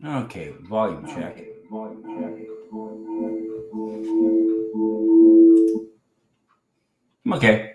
Okay, volume check. Okay.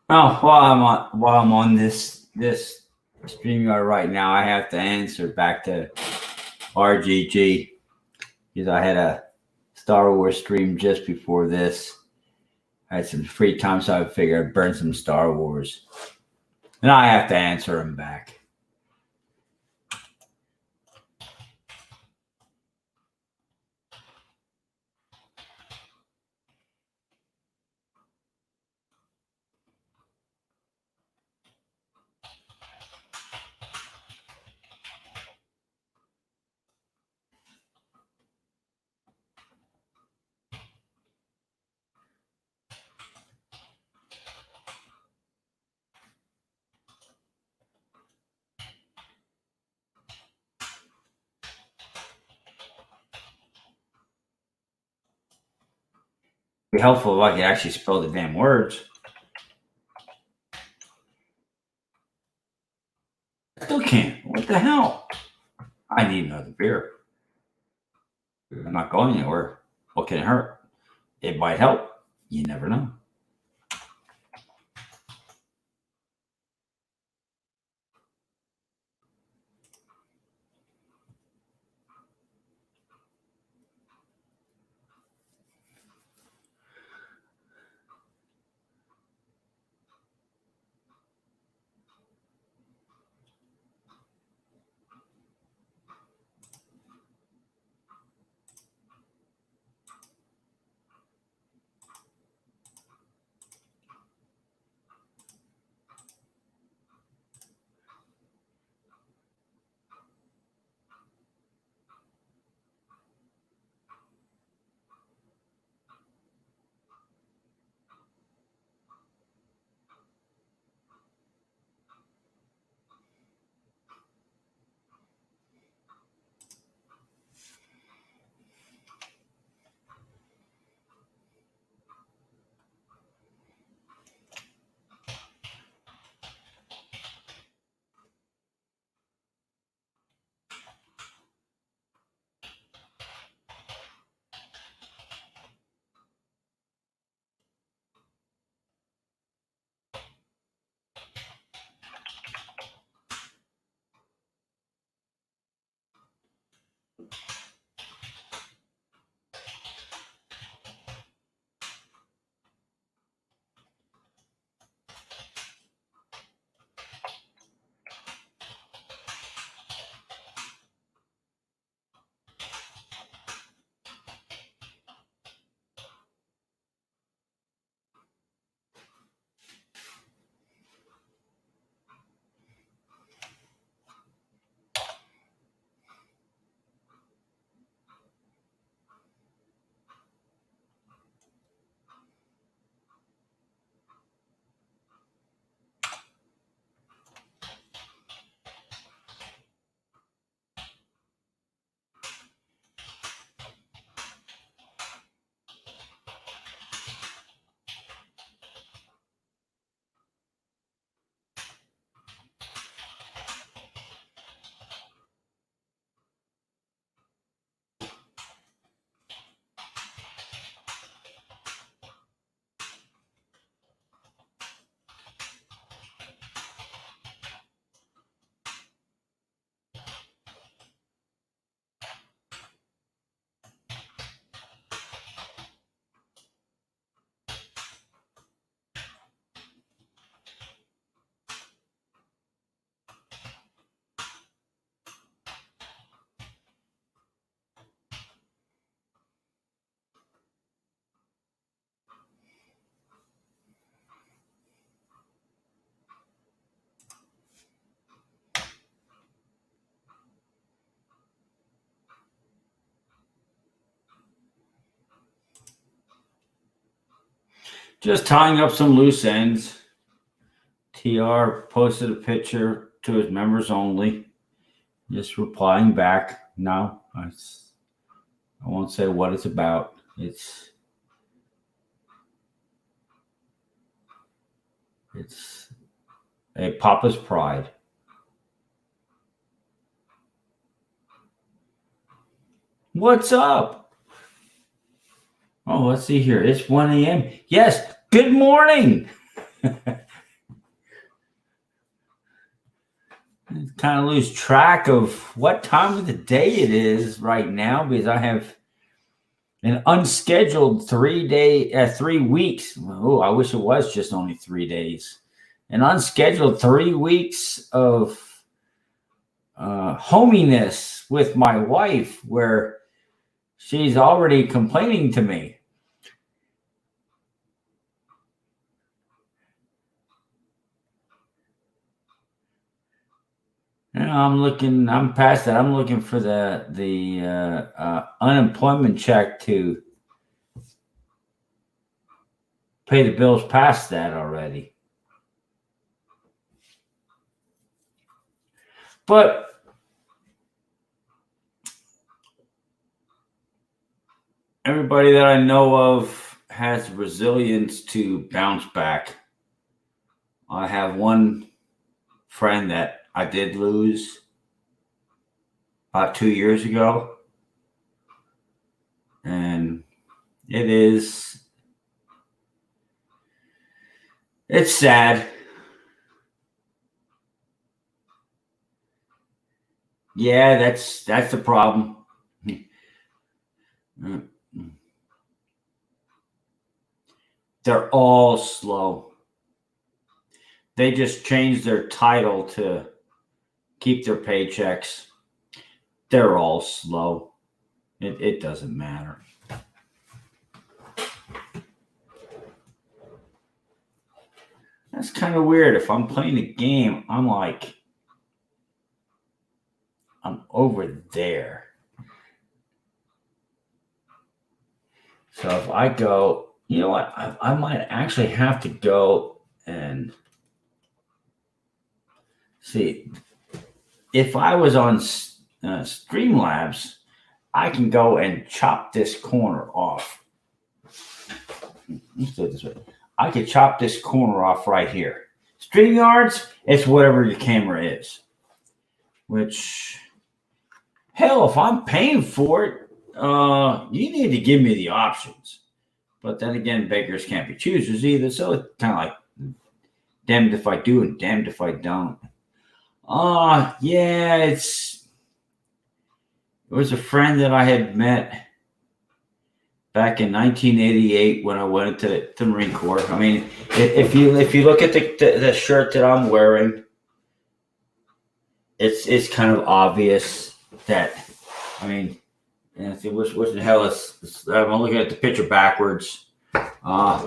Well, while I'm on this StreamYard right now, I have to answer back to RGG because I had a Star Wars stream just before this. I had some free time, so I figured I'd burn some Star Wars, and I have to answer him back. It'd be helpful if I could actually spell the damn words. I still can't. What the hell? I need another beer. I'm not going anywhere. What can it hurt? It might help. You never know. Just tying up some loose ends. TR posted a picture to his members only. Just replying back. No, I won't say what it's about. It's a Papa's Pride. What's up? Oh, let's see here. It's 1 a.m. Yes, good morning. Kind of lose track of what time of the day it is right now because I have an unscheduled 3 weeks. Oh, I wish it was just only 3 days. An unscheduled 3 weeks of hominess with my wife where she's already complaining to me. I'm past that. I'm looking for the unemployment check to pay the bills past that already. But everybody that I know of has resilience to bounce back. I have one friend that I did lose about 2 years ago. And it's sad. Yeah, that's the problem. They're all slow. They just changed their title to keep their paychecks. They're all slow. It doesn't matter. That's kind of weird. If I'm playing a game, I'm over there. So if I go, you know what? I might actually have to go and see. If I was on Streamlabs, I can go and chop this corner off. Let's do it this way. I could chop this corner off right here. StreamYards, it's whatever your camera is. Which, hell, if I'm paying for it, you need to give me the options. But then again, beggars can't be choosers either. So it's kind of like damned if I do and damned if I don't. Yeah, it was a friend that I had met back in 1988 when I went into the Marine Corps. I mean, if you look at the shirt that I'm wearing, it's kind of obvious that, I mean, which the hell is, I'm looking at the picture backwards. I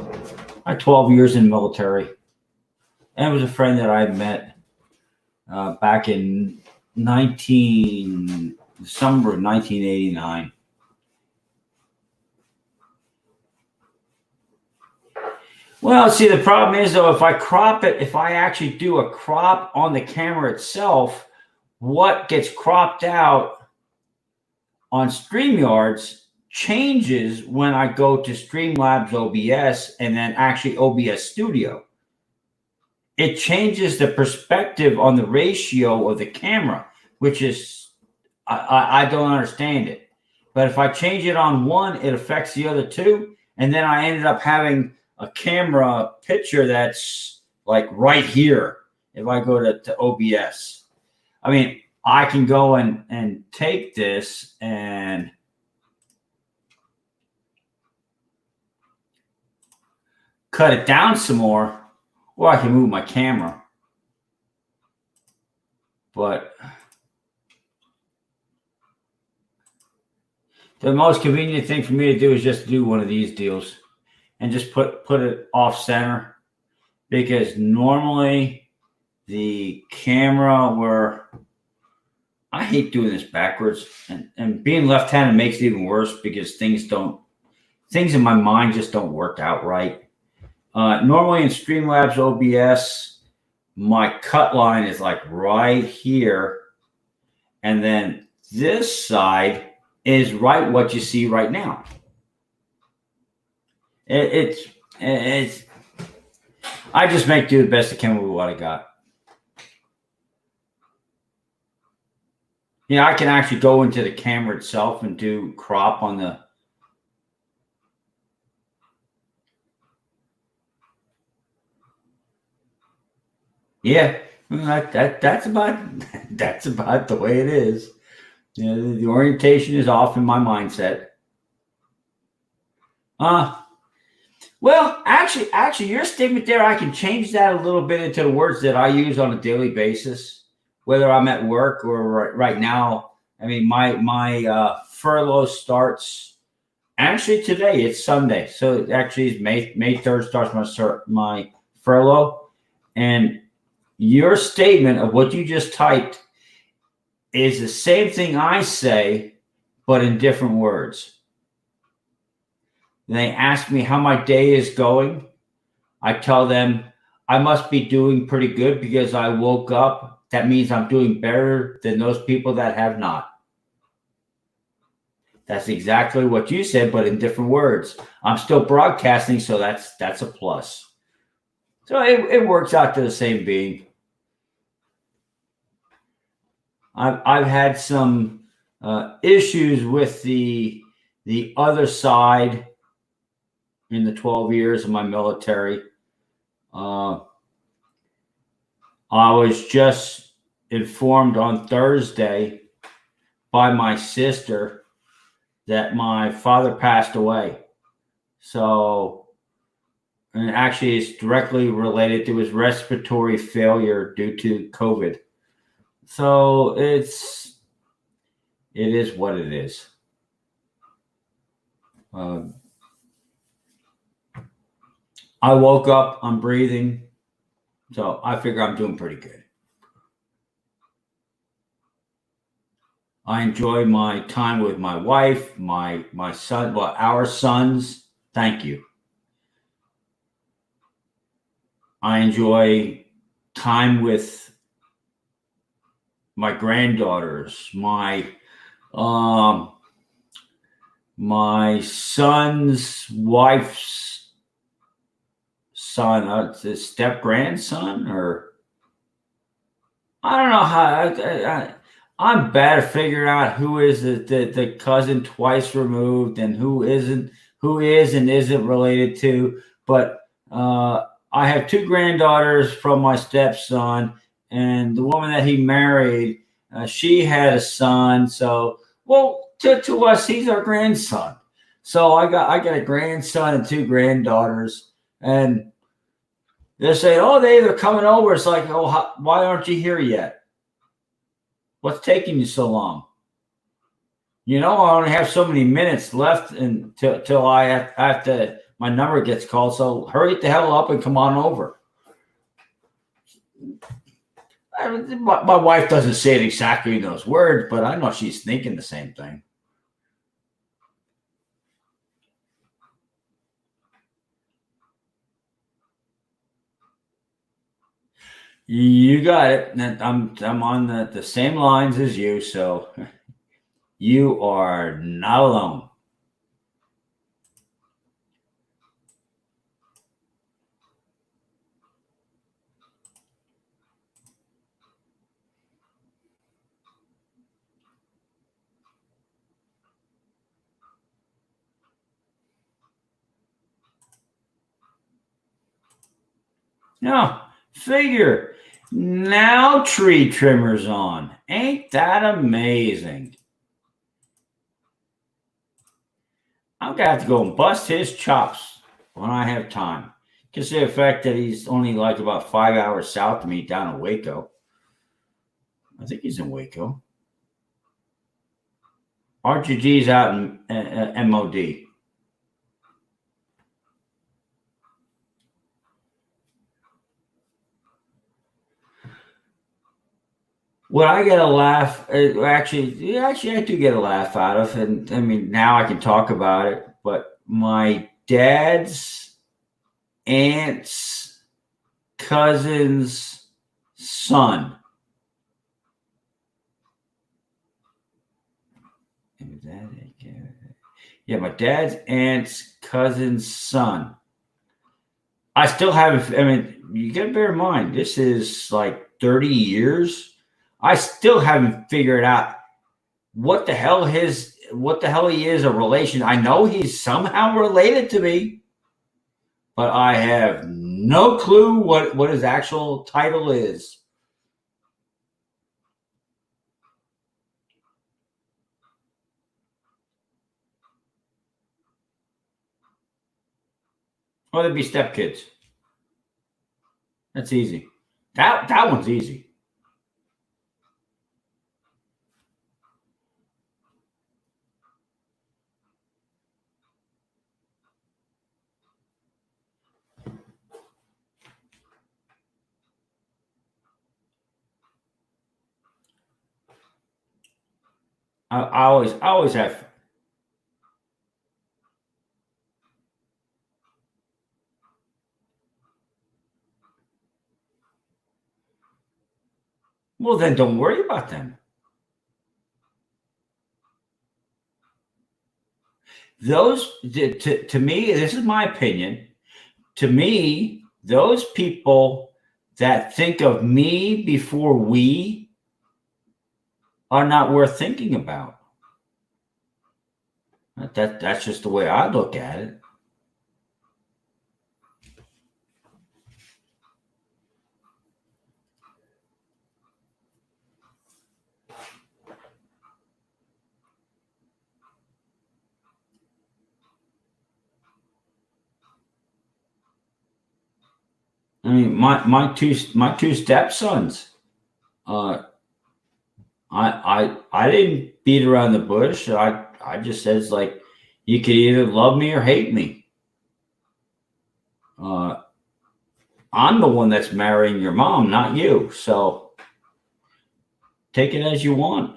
had 12 years in the military. And it was a friend that I met back in December of 1989. Well, see, the problem is, though, if I crop it, if I actually do a crop on the camera itself, what gets cropped out on StreamYards changes when I go to Streamlabs OBS and then actually OBS Studio. It changes the perspective on the ratio of the camera, which is, I don't understand it. But if I change it on one, it affects the other two. And then I ended up having a camera picture that's like right here. If I go to OBS, I mean, I can go and take this and cut it down some more, or I can move my camera. But the most convenient thing for me to do is just do one of these deals and just put it off center, because normally the camera where I hate doing this backwards, and being left-handed makes it even worse because things in my mind just don't work out right. Normally in Streamlabs OBS, my cut line is like right here. And then this side is right what you see right now. It's I just make do the best I can with what I got. I can actually go into the camera itself and do crop on the. Yeah, that's about the way it is. The orientation is off in my mindset. Well, actually, your statement there, I can change that a little bit into the words that I use on a daily basis, whether I'm at work or right now. I mean, my furlough starts actually today. It's Sunday, so actually, it's May 3rd starts my furlough, and your statement of what you just typed is the same thing I say, but in different words. They ask me how my day is going. I tell them I must be doing pretty good because I woke up. That means I'm doing better than those people that have not. That's exactly what you said, but in different words. I'm still broadcasting, so that's a plus. So it works out to the same being. I've had some issues with the other side in the 12 years of my military. I was just informed on Thursday by my sister that my father passed away. So, and actually it's directly related to his respiratory failure due to COVID. So it is what it is. I woke up, I'm breathing, so I figure I'm doing pretty good. I enjoy my time with my wife, my son, well, our sons. Thank you. I enjoy time with my granddaughters, my son's wife's son, his step grandson, or I don't know how. I'm bad at figuring out who is the cousin twice removed and who is and isn't related to. But I have two granddaughters from my stepson, and the woman that he married, she had a son. So, well, to us, he's our grandson. So I got a grandson and two granddaughters, and they're saying, "Oh, they're coming over." It's like, "Oh, why aren't you here yet? What's taking you so long?" I only have so many minutes left until I have to. My number gets called, so hurry the hell up and come on over. My wife doesn't say it exactly in those words, but I know she's thinking the same thing. You got it. I'm on the same lines as you, so you are not alone. No, figure. Now tree trimmer's on. Ain't that amazing? I'm going to have to go and bust his chops when I have time. Consider the fact that he's only like about 5 hours south of me down in Waco. I think he's in Waco. RGG's out in MOD. What I get a laugh, actually, I do get a laugh out of, and I mean, now I can talk about it, but my dad's aunt's cousin's son. Yeah, my dad's aunt's cousin's son. I still haven't. I mean, you got to bear in mind, this is like 30 years. I still haven't figured out what the hell he is a relation. I know he's somehow related to me, but I have no clue what his actual title is. Or they'd be stepkids. That's easy. That one's easy. I always have. Well, then don't worry about them. Those to me, this is my opinion. To me, those people that think of me before we are not worth thinking about. That's just the way I look at it. I mean, my two stepsons. I didn't beat around the bush. I just said, it's like, you could either love me or hate me. I'm the one that's marrying your mom, not you. So take it as you want.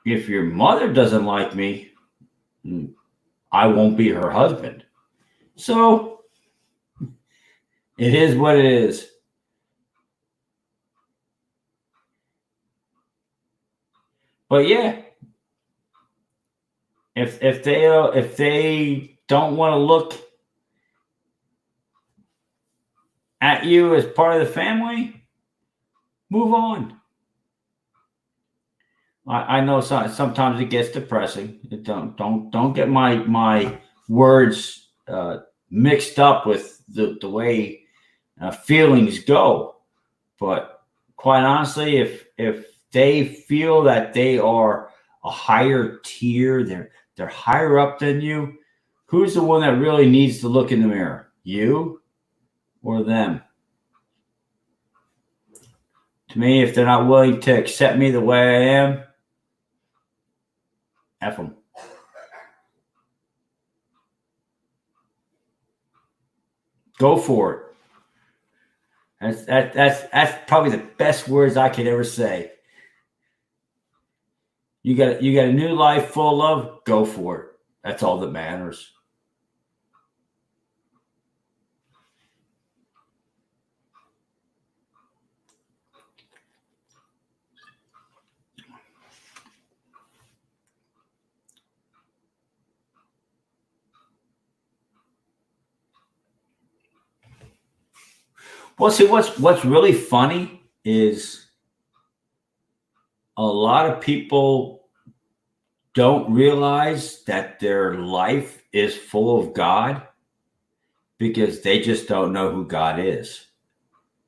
If your mother doesn't like me, I won't be her husband. So it is what it is. But yeah, if they don't want to look at you as part of the family, move on. I know sometimes it gets depressing. Don't get my words mixed up with the way feelings go. But quite honestly, if they feel that they are a higher tier, they're higher up than you, who's the one that really needs to look in the mirror? You or them? To me, if they're not willing to accept me the way I am, F them. Go for it. That's probably the best words I could ever say. You got a new life full of love. Go for it. That's all that matters. Well, see, what's really funny is a lot of people don't realize that their life is full of God because they just don't know who God is.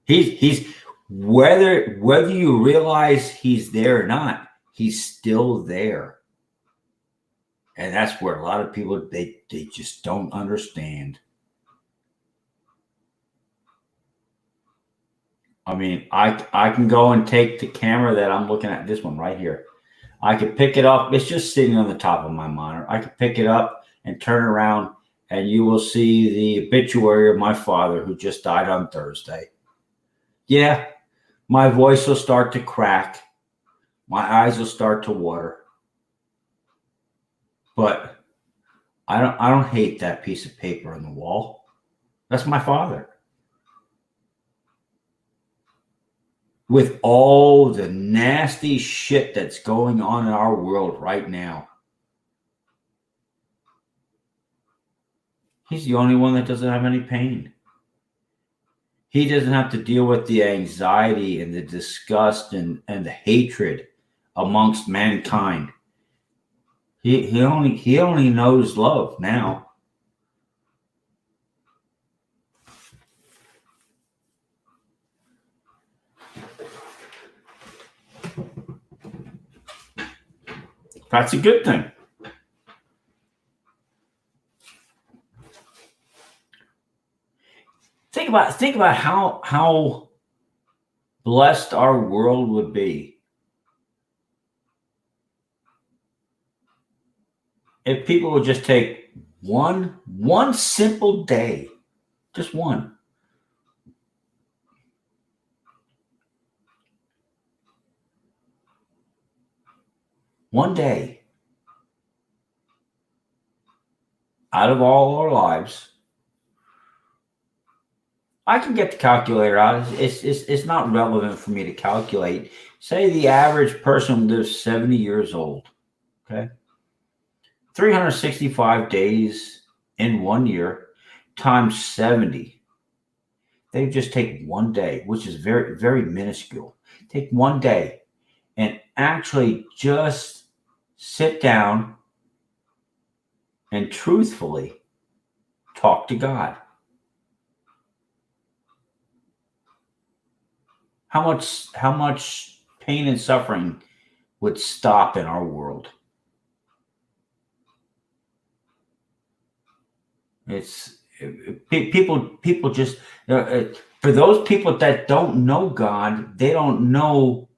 He's whether you realize he's there or not, he's still there. And that's where a lot of people they just don't understand. I mean, I can go and take the camera that I'm looking at, this one right here. I could pick it up. It's just sitting on the top of my monitor. I could pick it up and turn around, and you will see the obituary of my father who just died on Thursday. Yeah, my voice will start to crack. My eyes will start to water. But I don't hate that piece of paper on the wall. That's my father. With all the nasty shit that's going on in our world right now, he's the only one that doesn't have any pain. He doesn't have to deal with the anxiety and the disgust and the hatred amongst mankind. He only knows love now. That's a good thing. Think about how blessed our world would be if people would just take one simple day, just one day out of all our lives. I can get the calculator out. It's not relevant for me to calculate. Say the average person lives 70 years old. Okay. 365 days in 1 year times 70. They just take 1 day, which is very, very minuscule. Take 1 day and actually just sit down and truthfully talk to God. How much pain and suffering would stop in our world? It's people just for those people that don't know God, they don't know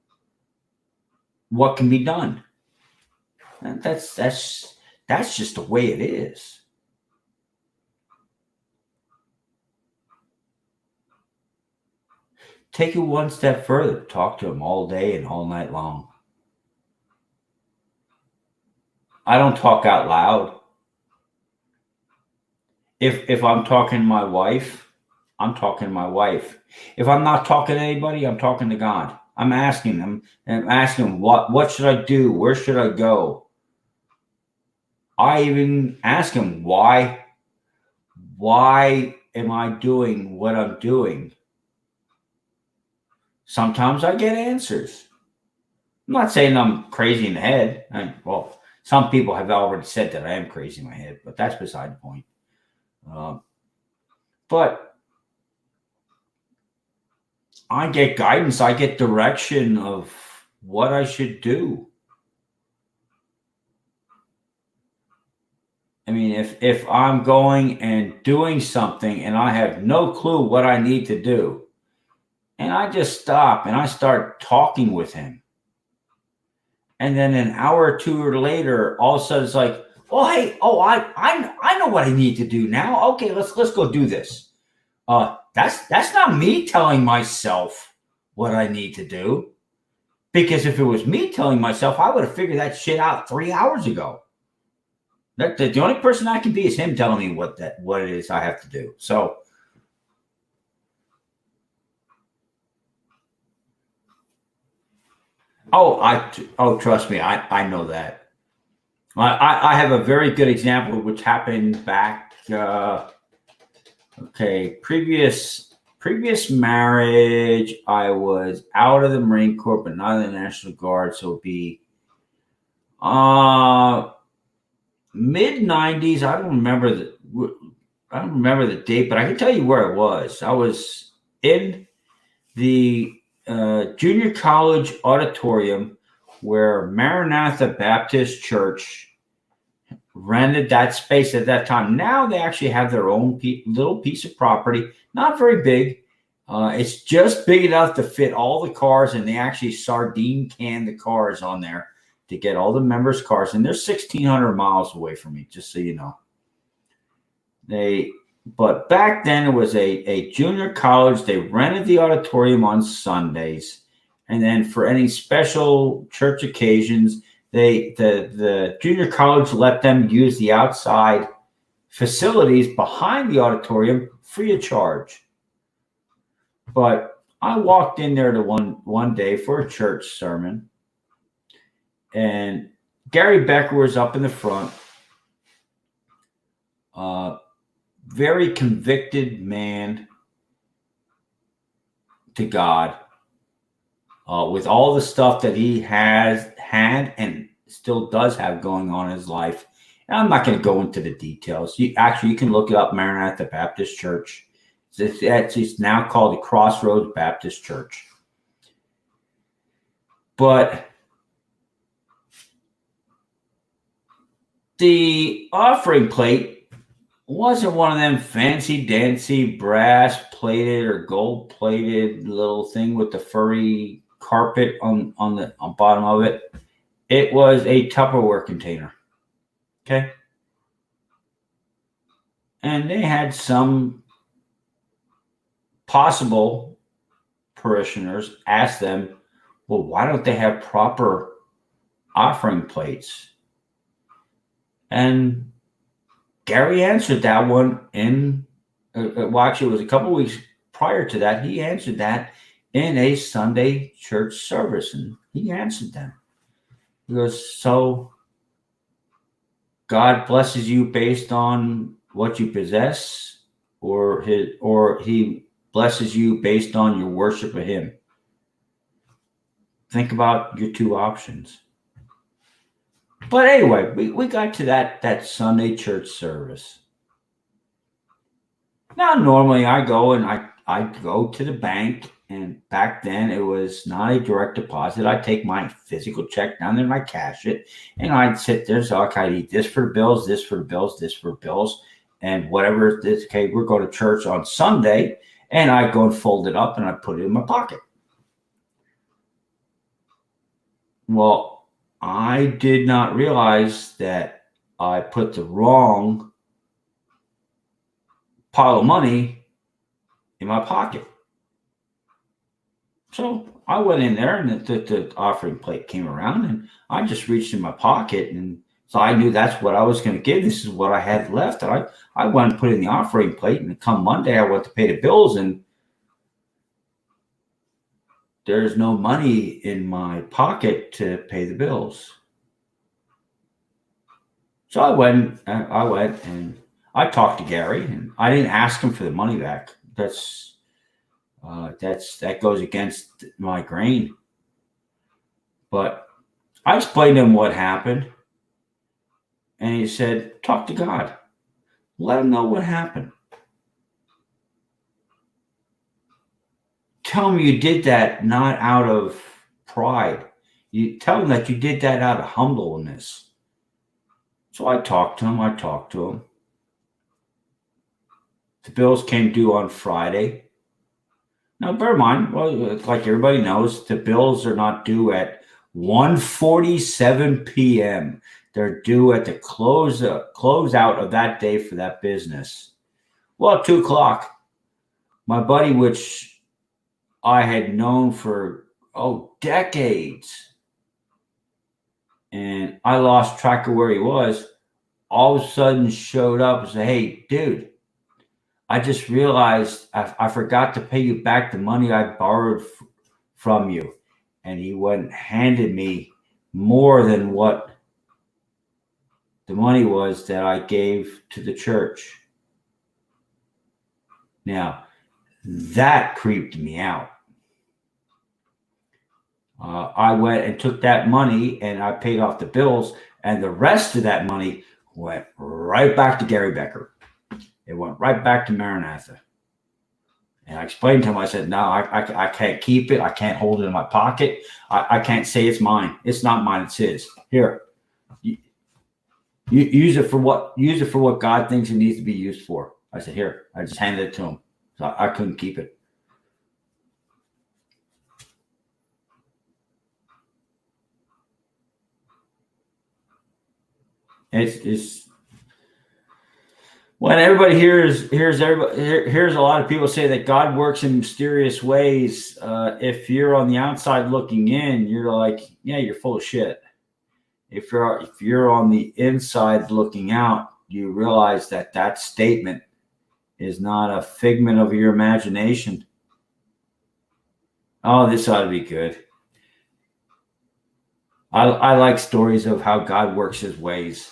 what can be done. And that's just the way it is. Take it one step further. Talk to him all day and all night long. I don't talk out loud. If I'm talking to my wife, I'm talking to my wife. If I'm not talking to anybody, I'm talking to God. I'm asking him what should I do? Where should I go? I even ask him why am I doing what I'm doing? Sometimes I get answers. I'm not saying I'm crazy in the head. Well, some people have already said that I am crazy in my head, but that's beside the point. But I get guidance. I get direction of what I should do. I mean, if I'm going and doing something and I have no clue what I need to do, and I just stop and I start talking with him. And then an hour or two later, all of a sudden it's like, oh, hey, I know what I need to do now. Okay, let's go do this. That's not me telling myself what I need to do. Because if it was me telling myself, I would have figured that shit out 3 hours ago. The only person I can be is him telling me what it is I have to do. So trust me, I know that. I have a very good example which happened back. Previous marriage, I was out of the Marine Corps, but not in the National Guard. So it'd be mid '90s. I don't remember the date, but I can tell you where it was. I was in the junior college auditorium where Maranatha Baptist Church rented that space at that time. Now they actually have their own little piece of property, not very big. It's just big enough to fit all the cars, and they actually sardine can the cars on there to get all the members' cars. And they're 1,600 miles away from me, just so you know. But back then it was a junior college. They rented the auditorium on Sundays. And then for any special church occasions, the junior college let them use the outside facilities behind the auditorium free of charge. But I walked in there to one day for a church sermon, and Gary Becker was up in the front. Very convicted man to God, with all the stuff that he has had and still does have going on in his life. And I'm not going to go into the details. You can look it up, Maranatha Baptist Church. It's now called the Crossroads Baptist Church. But the offering plate wasn't one of them fancy dancy brass plated or gold plated little thing with the furry carpet on bottom of it. It was a Tupperware container. Okay. And they had some possible parishioners ask them, well, why don't they have proper offering plates? And Gary answered that one actually, it was a couple of weeks prior to that. He answered that in a Sunday church service, and he answered them. He goes, so God blesses you based on what you possess, or he blesses you based on your worship of him. Think about your two options. But anyway, we got to that Sunday church service. Now, normally I go and I go to the bank, and back then it was not a direct deposit. I take my physical check down there and I cash it, and I'd sit there. So I need this for the bills, this for the bills, this for the bills, and whatever it is. Okay, we're going to church on Sunday, and I go and fold it up and I put it in my pocket. Well, I did not realize that I put the wrong pile of money in my pocket. So I went in there, and the offering plate came around, and I just reached in my pocket, and so I knew that's what I was going to give. This is what I had left. And I went and put it in the offering plate, and come Monday, I went to pay the bills, and there's no money in my pocket to pay the bills. So I went and I talked to Gary, and I didn't ask him for the money back. That goes against my grain. But I explained to him what happened, and he said, talk to God. Let him know what happened. Tell him you did that not out of pride. You tell him that you did that out of humbleness. So I talked to him. The bills came due on Friday. Now, bear in mind, well, like everybody knows, the bills are not due at 1:47 p.m. They're due at the close out of that day for that business. Well, at 2 o'clock, my buddy, which I had known for decades, and I lost track of where he was, all of a sudden showed up and said, hey, dude, I just realized I forgot to pay you back the money I borrowed from you. And he went and handed me more than what the money was that I gave to the church. Now, that creeped me out. I went and took that money, and I paid off the bills, and the rest of that money went right back to Gary Becker. It went right back to Maranatha. And I explained to him, I said, no, I can't keep it. I can't hold it in my pocket. I can't say it's mine. It's not mine. It's his. Here, you use it for what God thinks it needs to be used for. I said, here. I just handed it to him. So I couldn't keep it. It's when everybody hears a lot of people say that God works in mysterious ways. If you're on the outside looking in, you're like, yeah, you're full of shit. If you're on the inside looking out, you realize that that statement is not a figment of your imagination. Oh, this ought to be good. I like stories of how God works his ways.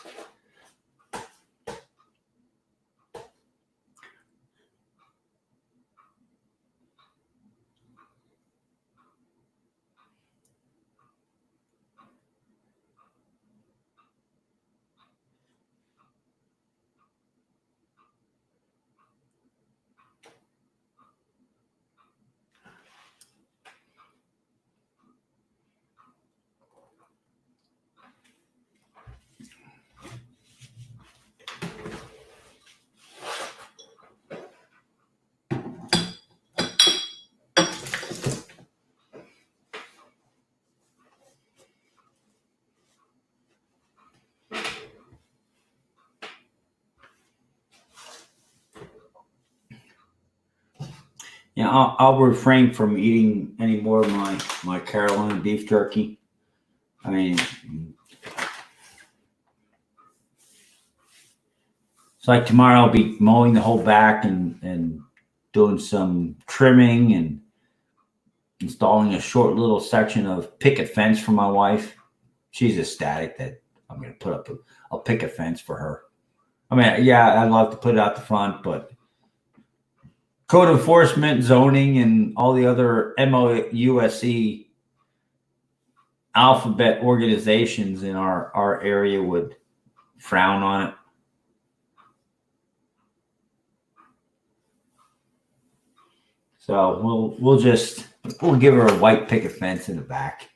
Yeah, I'll refrain from eating any more of my Carolina beef jerky. I mean, it's like tomorrow I'll be mowing the whole back and doing some trimming and installing a short little section of picket fence for my wife. She's ecstatic that I'm going to put up a picket fence for her. I mean, yeah, I'd love to put it out the front, but code enforcement, zoning, and all the other MOUSE alphabet organizations in our area would frown on it. So we'll give her a white picket fence in the back.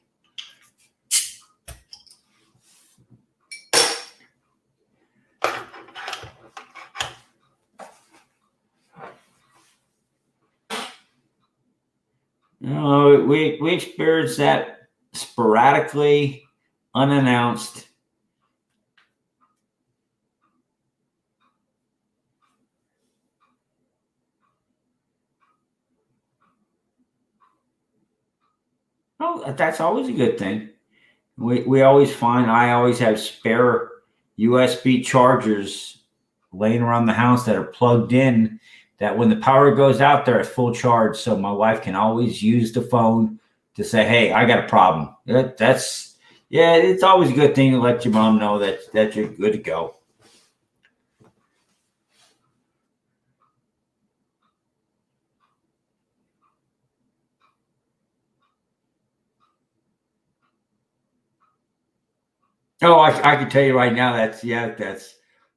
You know, we experienced that sporadically, unannounced. Oh, that's always a good thing. We always find I always have spare USB chargers laying around the house that are plugged in. That when the power goes out, they're at full charge, so my wife can always use the phone to say, "Hey, I got a problem." That's yeah, it's always a good thing to let your mom know that you're good to go. Oh, I can tell you right now. That's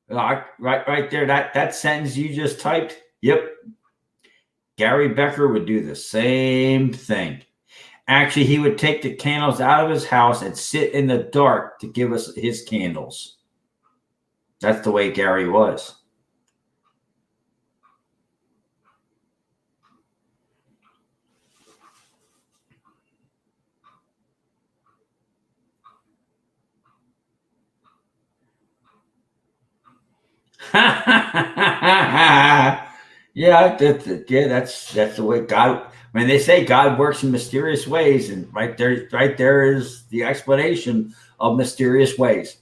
right there. That sentence you just typed. Yep, Gary Becker would do the same thing. Actually, he would take the candles out of his house and sit in the dark to give us his candles. That's the way Gary was. Yeah, that's the way God. I mean, they say God works in mysterious ways, and right there is the explanation of mysterious ways.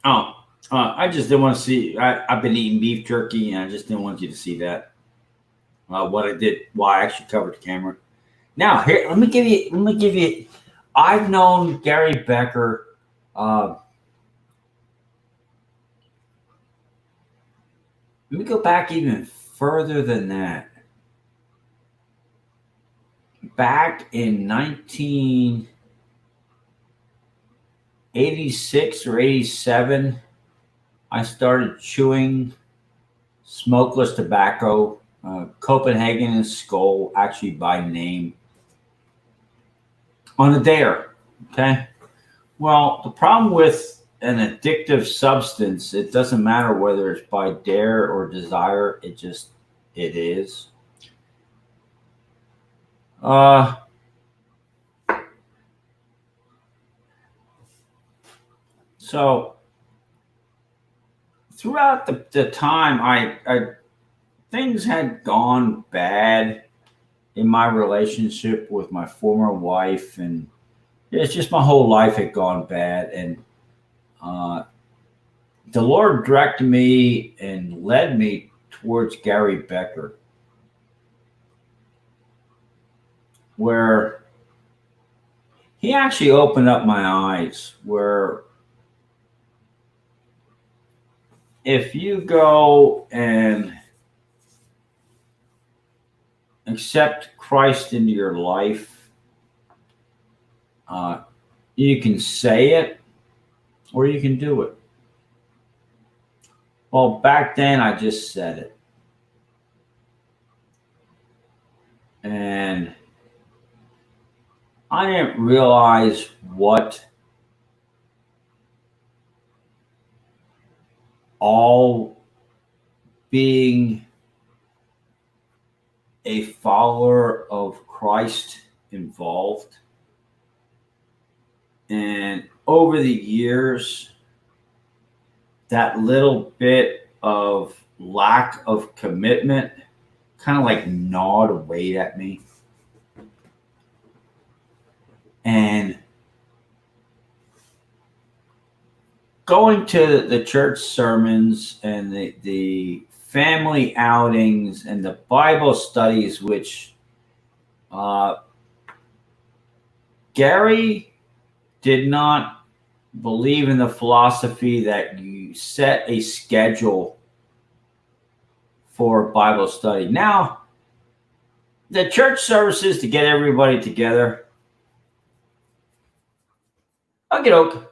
Oh, I just didn't want to see. I've been eating beef jerky, and I just didn't want you to see that. What I did, why I actually covered the camera. Now, here, let me give you. Let me give you. I've known Gary Becker. Uh, Let me go back even further than that. Back in 1986 or 87, I started chewing smokeless tobacco, Copenhagen and Skull, actually by name, on a dare. Okay. Well, the problem with an addictive substance, it doesn't matter whether it's by dare or desire. It is. Uh, so throughout the time, I things had gone bad in my relationship with my former wife, and it's just my whole life had gone bad. And uh, the Lord directed me and led me towards Gary Becker, where he actually opened up my eyes. Where if you go and accept Christ into your life, uh, you can say it or you can do it. Well, back then I just said it. And I didn't realize what all being a follower of Christ involved. And over the years, that little bit of lack of commitment kind of like gnawed away at me. And going to the church sermons and the family outings and the Bible studies, which uh, Gary did not believe in the philosophy that you set a schedule for Bible study. Now, the church services to get everybody together, okay, doke.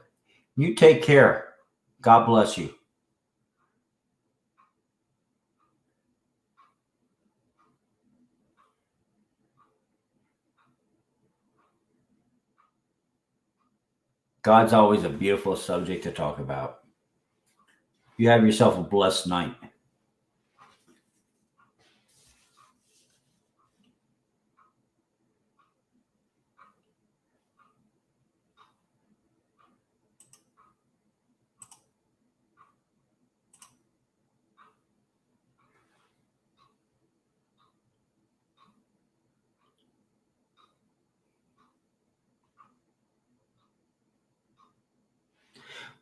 You take care. God bless you. God's always a beautiful subject to talk about. You have yourself a blessed night.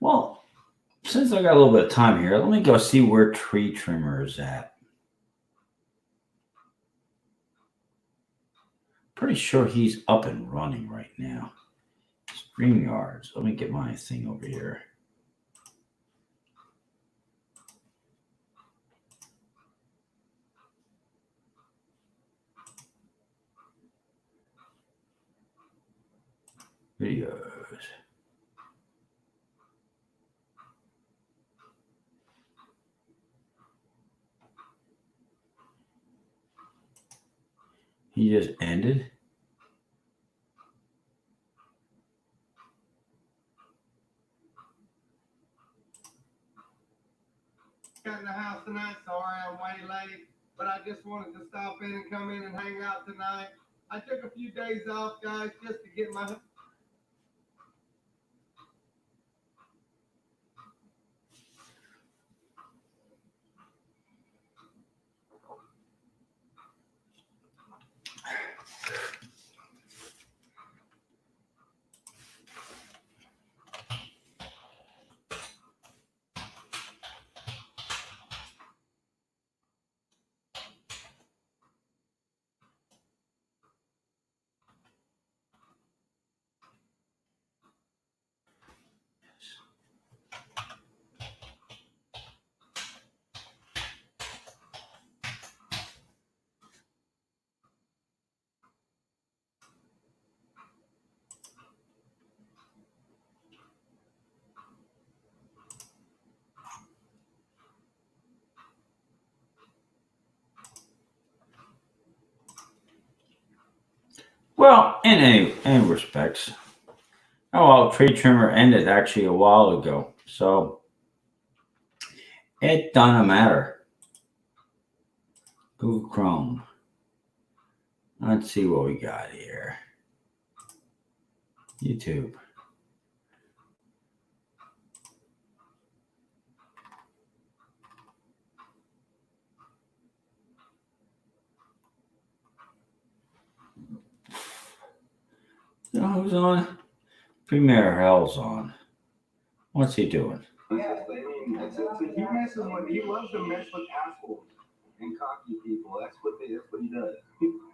Well, since I got a little bit of time here, let me go see where Tree Trimmer is at. Pretty sure he's up and running right now. StreamYards. Let me get my thing over here. Videos. He just ended. Got in the house tonight. Sorry I'm way late, but I just wanted to stop in and come in and hang out tonight. I took a few days off, guys, just to get my Well, in any respects. Oh well, tree trimmer ended actually a while ago, so it doesn't matter. Google Chrome. Let's see what we got here. YouTube. You know who's on? Premier Hell's on. What's he doing? Yeah, he messes with. He loves to mess with assholes and cocky people. That's what he does.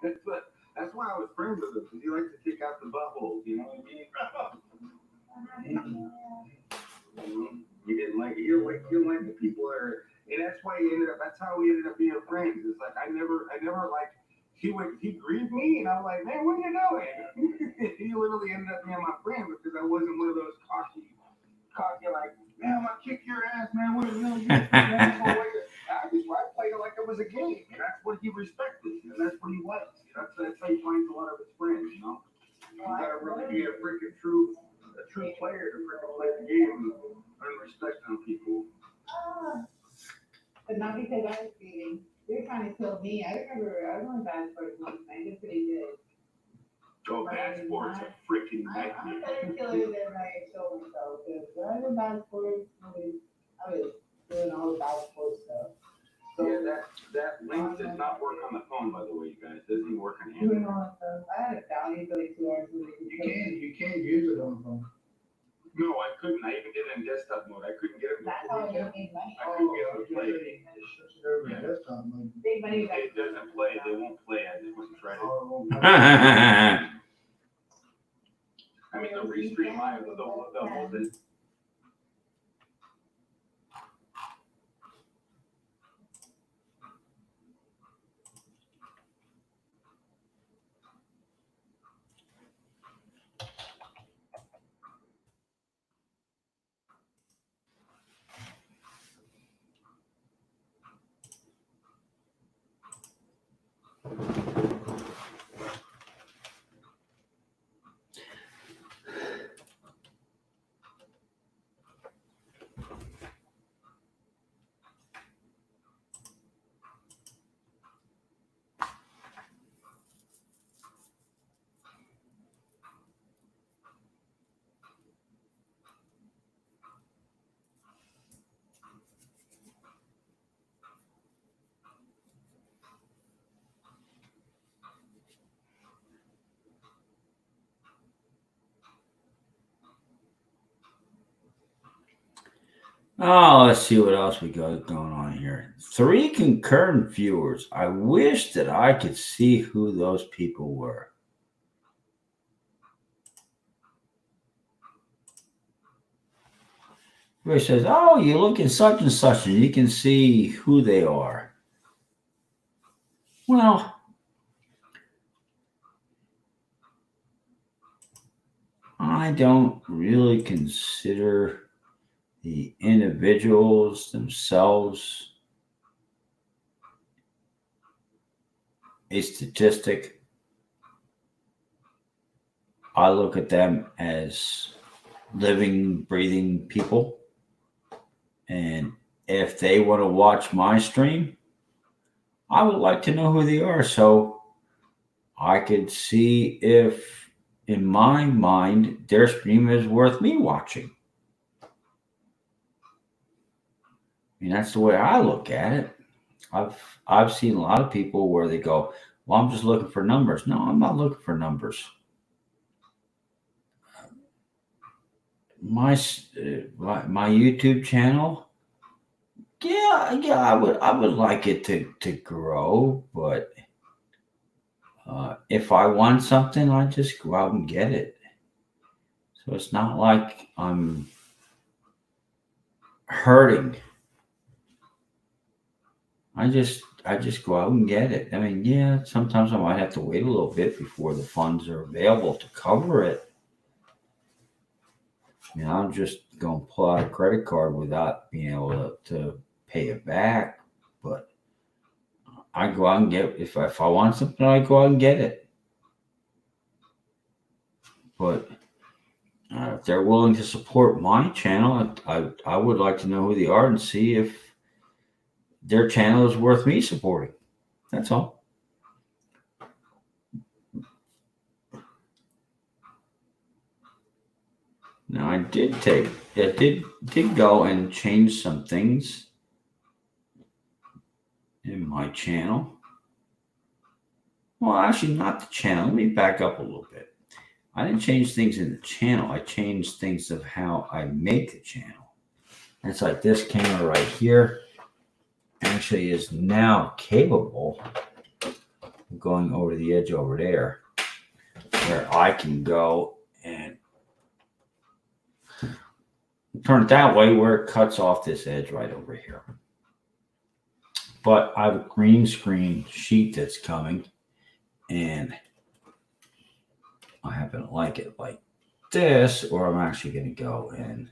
That's why I was friends with him, because he likes to kick out the buttholes. You know what I mean? He didn't like the people that are, and that's why he ended up. That's how we ended up being friends. It's like I never like. He grieved me, and I was like, man, what are you doing? He literally ended up being my friend because I wasn't one of those cocky like, man, I'm gonna kick your ass, man. What you know, I played it like it was a game, and that's what he respected, and that's what he was. That's how he finds a lot of his friends, you know. You gotta really be a true player to freaking play the game and respect on people. But not because I was feeding. You're trying to kill me. I remember I was on bad sports once and I did pretty good. Oh, bad sports are freaking nightmare. I'm a better killer than I show myself. Because when I was in bad sports, I was doing all the bad sports stuff. So yeah, that link does not work on the phone, by the way, you guys. It doesn't even work on Android. Doing all that stuff. I had it down for like 2 hours a week. You can't use it on the phone. No, I couldn't. I even did it in desktop mode. I couldn't get it. That's how I made money. I couldn't get it to play. Desktop mode. Big money. It doesn't play. They won't play. I just wasn't trying to. I mean, they'll restream live. They'll hold it. Oh, let's see what else we got going on here. 3 concurrent viewers. I wish that I could see who those people were. Everybody says, oh, you look at such and such, and you can see who they are. Well, I don't really consider the individuals themselves a statistic. I look at them as living, breathing people. And if they want to watch my stream, I would like to know who they are so I could see if, in my mind, their stream is worth me watching. I mean, that's the way I look at it. I've seen a lot of people where they go, well, I'm just looking for numbers. No, I'm not looking for numbers. My YouTube channel, yeah, I would like it to grow, but if I want something, I just go out and get it. So it's not like I'm hurting. I just go out and get it. I mean, yeah, sometimes I might have to wait a little bit before the funds are available to cover it. You know, I'm just going to pull out a credit card without being able to pay it back. But I go out and get, if I want something, I go out and get it. But if they're willing to support my channel, I would like to know who they are and see if their channel is worth me supporting. That's all. Now I did go and change some things in my channel. Well, actually, not the channel. Let me back up a little bit. I didn't change things in the channel. I changed things of how I make the channel. It's like this camera right here actually is now capable of going over the edge over there, where I can go and turn it that way where it cuts off this edge right over here. But I have a green screen sheet that's coming, and I happen to like it like this, or I'm actually going to go and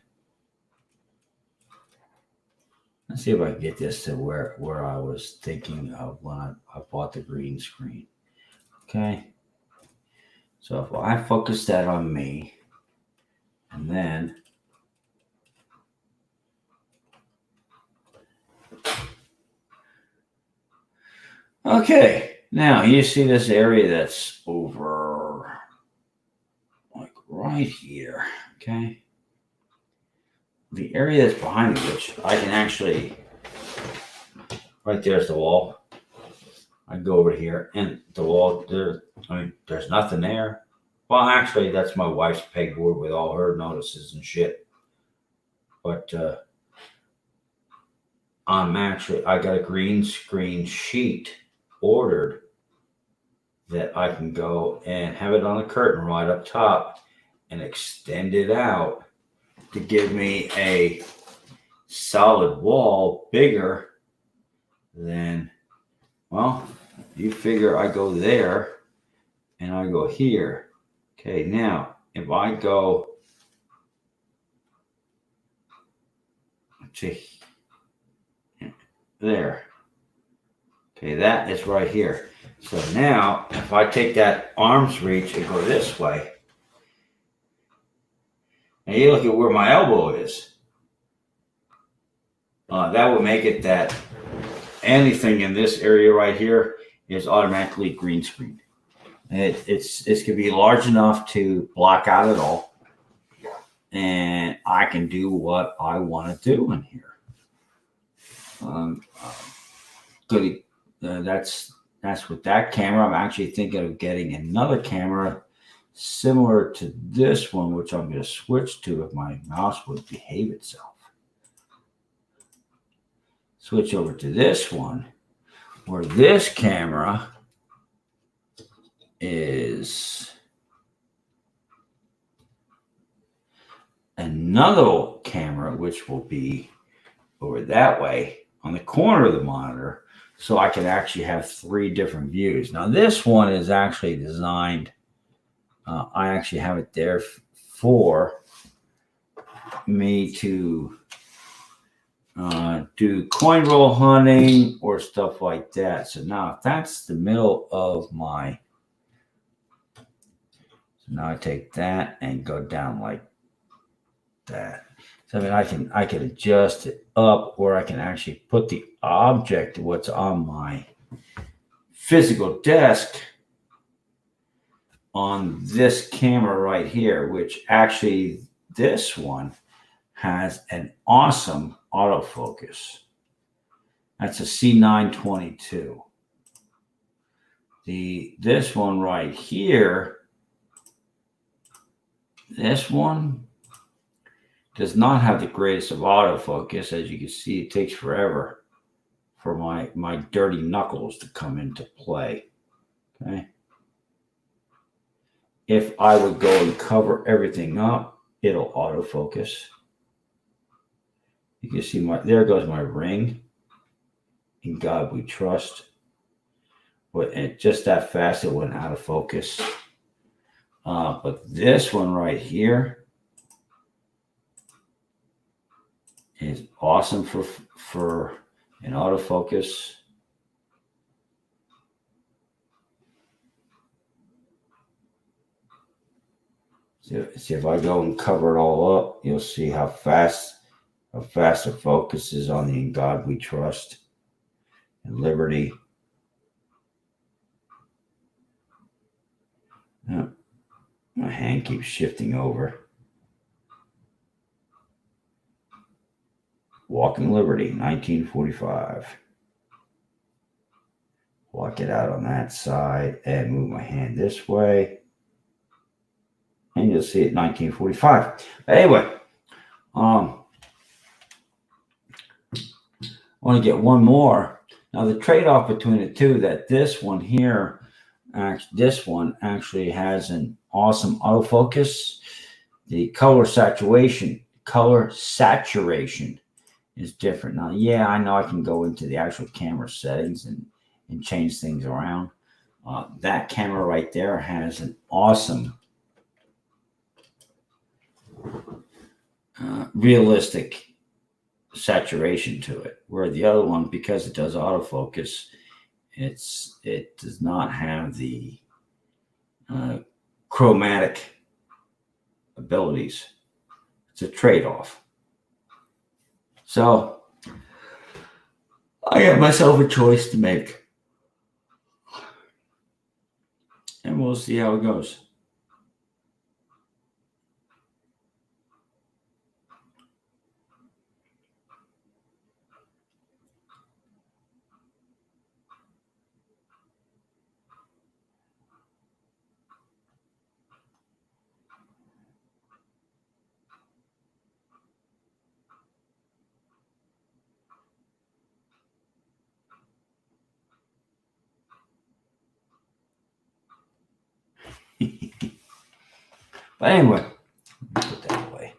let's see if I can get this to where I was thinking of when I bought the green screen. Okay. So if I focus that on me, and then okay, now you see this area that's over like right here. Okay. The area that's behind me, which I can actually, right there's the wall. I go over here, and the wall there. I mean, there's nothing there. Well, actually, that's my wife's pegboard with all her notices and shit. But I got a green screen sheet ordered that I can go and have it on the curtain right up top and extend it out to give me a solid wall bigger than, well, you figure I go there and I go here. Okay, now if I go to there, okay, that is right here. So now if I take that arm's reach and go this way, and you look at where my elbow is, that would make it that anything in this area right here is automatically green screen. It's going to be large enough to block out it all, and I can do what I want to do in here. That's with that camera. I'm actually thinking of getting another camera similar to this one, which I'm going to switch to if my mouse would behave itself. Switch over to this one, where this camera is another camera, which will be over that way on the corner of the monitor, so I can actually have 3 different views. Now, this one is actually designed, I actually have it there for me to do coin roll hunting or stuff like that. So now if that's the middle of my, so now I take that and go down like that. So I mean, I can adjust it up, or I can actually put the object, what's on my physical desk, on this camera right here, which actually this one has an awesome autofocus. That's a C922. This one right here, this one does not have the greatest of autofocus. As you can see, it takes forever for my dirty knuckles to come into play. Okay. If I would go and cover everything up, it'll autofocus. You can see there goes my ring. In God we trust. But just that fast, it went out of focus. But this one right here is awesome for an autofocus. See if I go and cover it all up, you'll see how fast the focus is on the "In God We Trust" and liberty. Yeah, my hand keeps shifting over. Walking Liberty, 1945. Walk it out on that side and move my hand this way. And you'll see it 1945. But anyway, I want to get one more. Now the trade-off between the two, that this one here, this one actually has an awesome autofocus. The color saturation is different. Now, yeah, I know I can go into the actual camera settings and change things around. That camera right there has an awesome realistic saturation to it, where the other one, because it does autofocus, it does not have the chromatic abilities. It's a trade-off. So I got myself a choice to make, and we'll see how it goes. But anyway, put that away.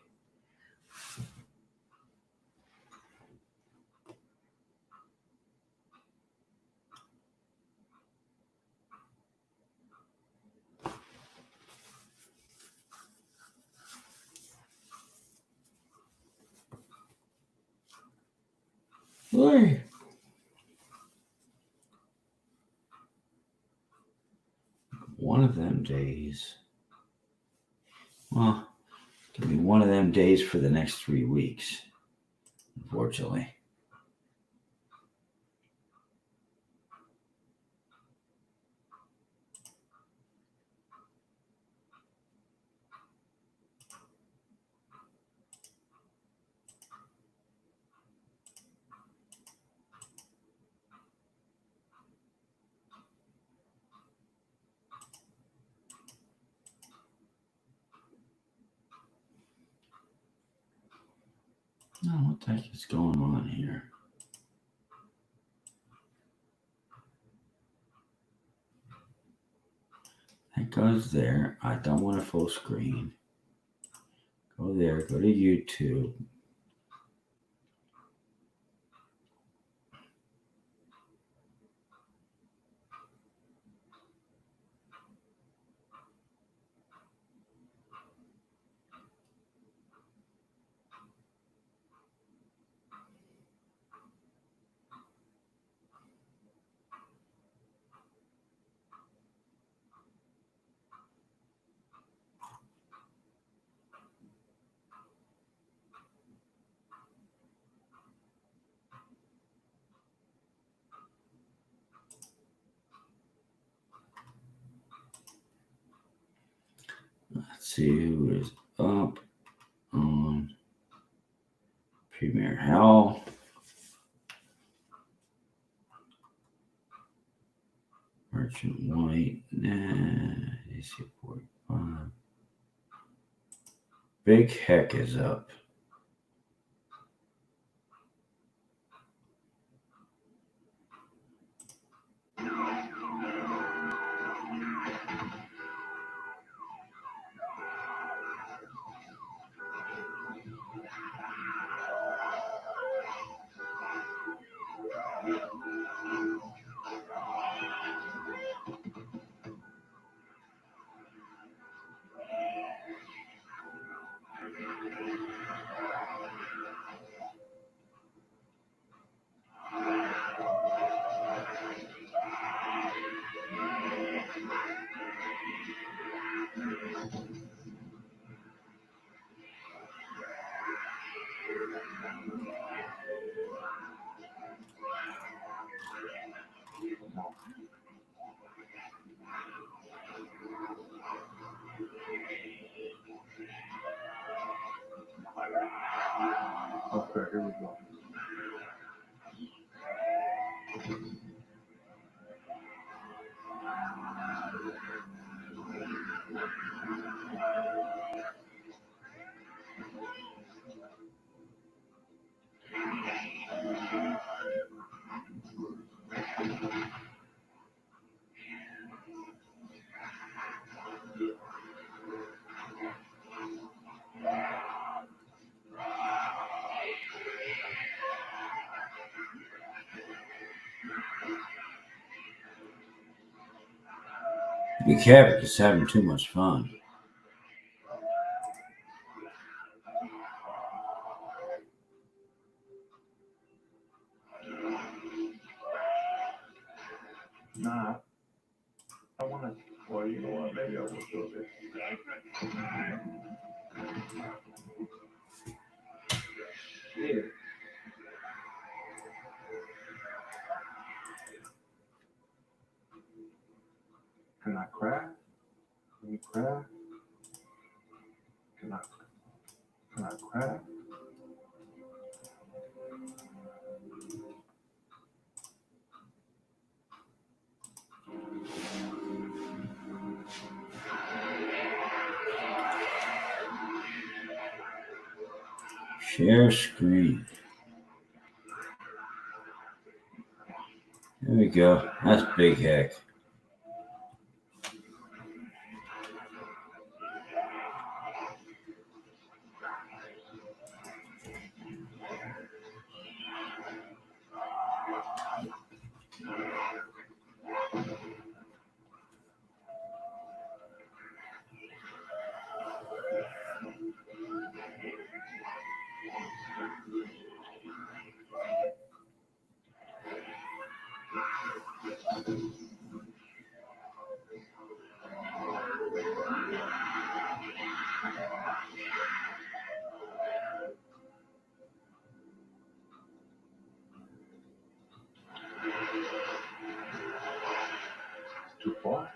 Hey. One of them days. Well, it can be one of them days for the next 3 weeks, unfortunately. No, what the heck is going on here? That goes there. I don't want a full screen. Go there. Go to YouTube. Let's see who is up on Premier Hell. Merchant White. Nah. AC45. Big Heck is up. here we go. Be careful, it's having too much fun. Nah, I want to. Well, you know what? Maybe I will do this. Yeah. Can I craft? Can you craft? Can I craft? Share screen. There we go. That's big heck. Too far?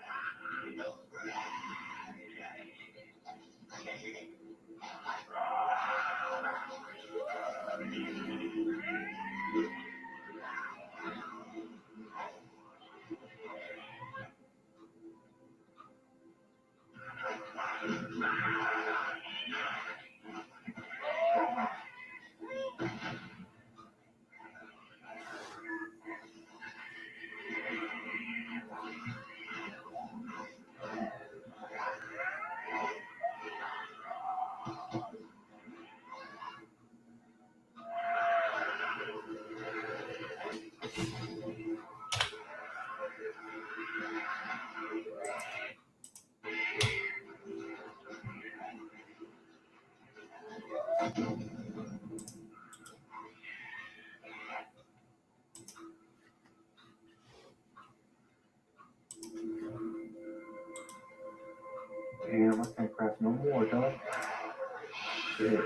Damn, I can't craft no more, dog. Shit.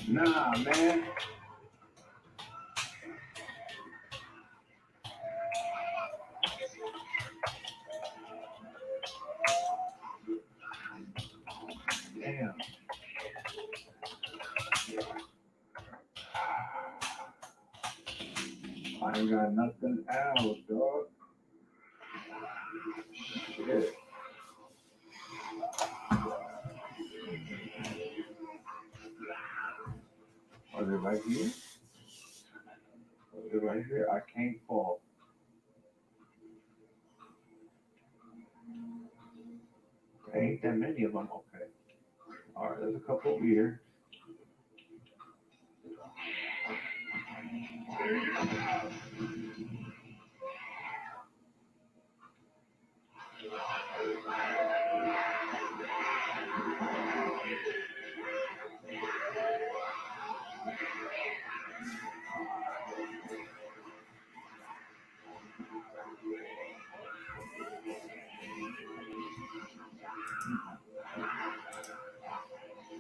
Nah, man. Damn. I ain't got nothing else, dog. Shit. Put it right here. Put it right here. I can't fall. There ain't that many of them. Okay. All right, there's a couple over here.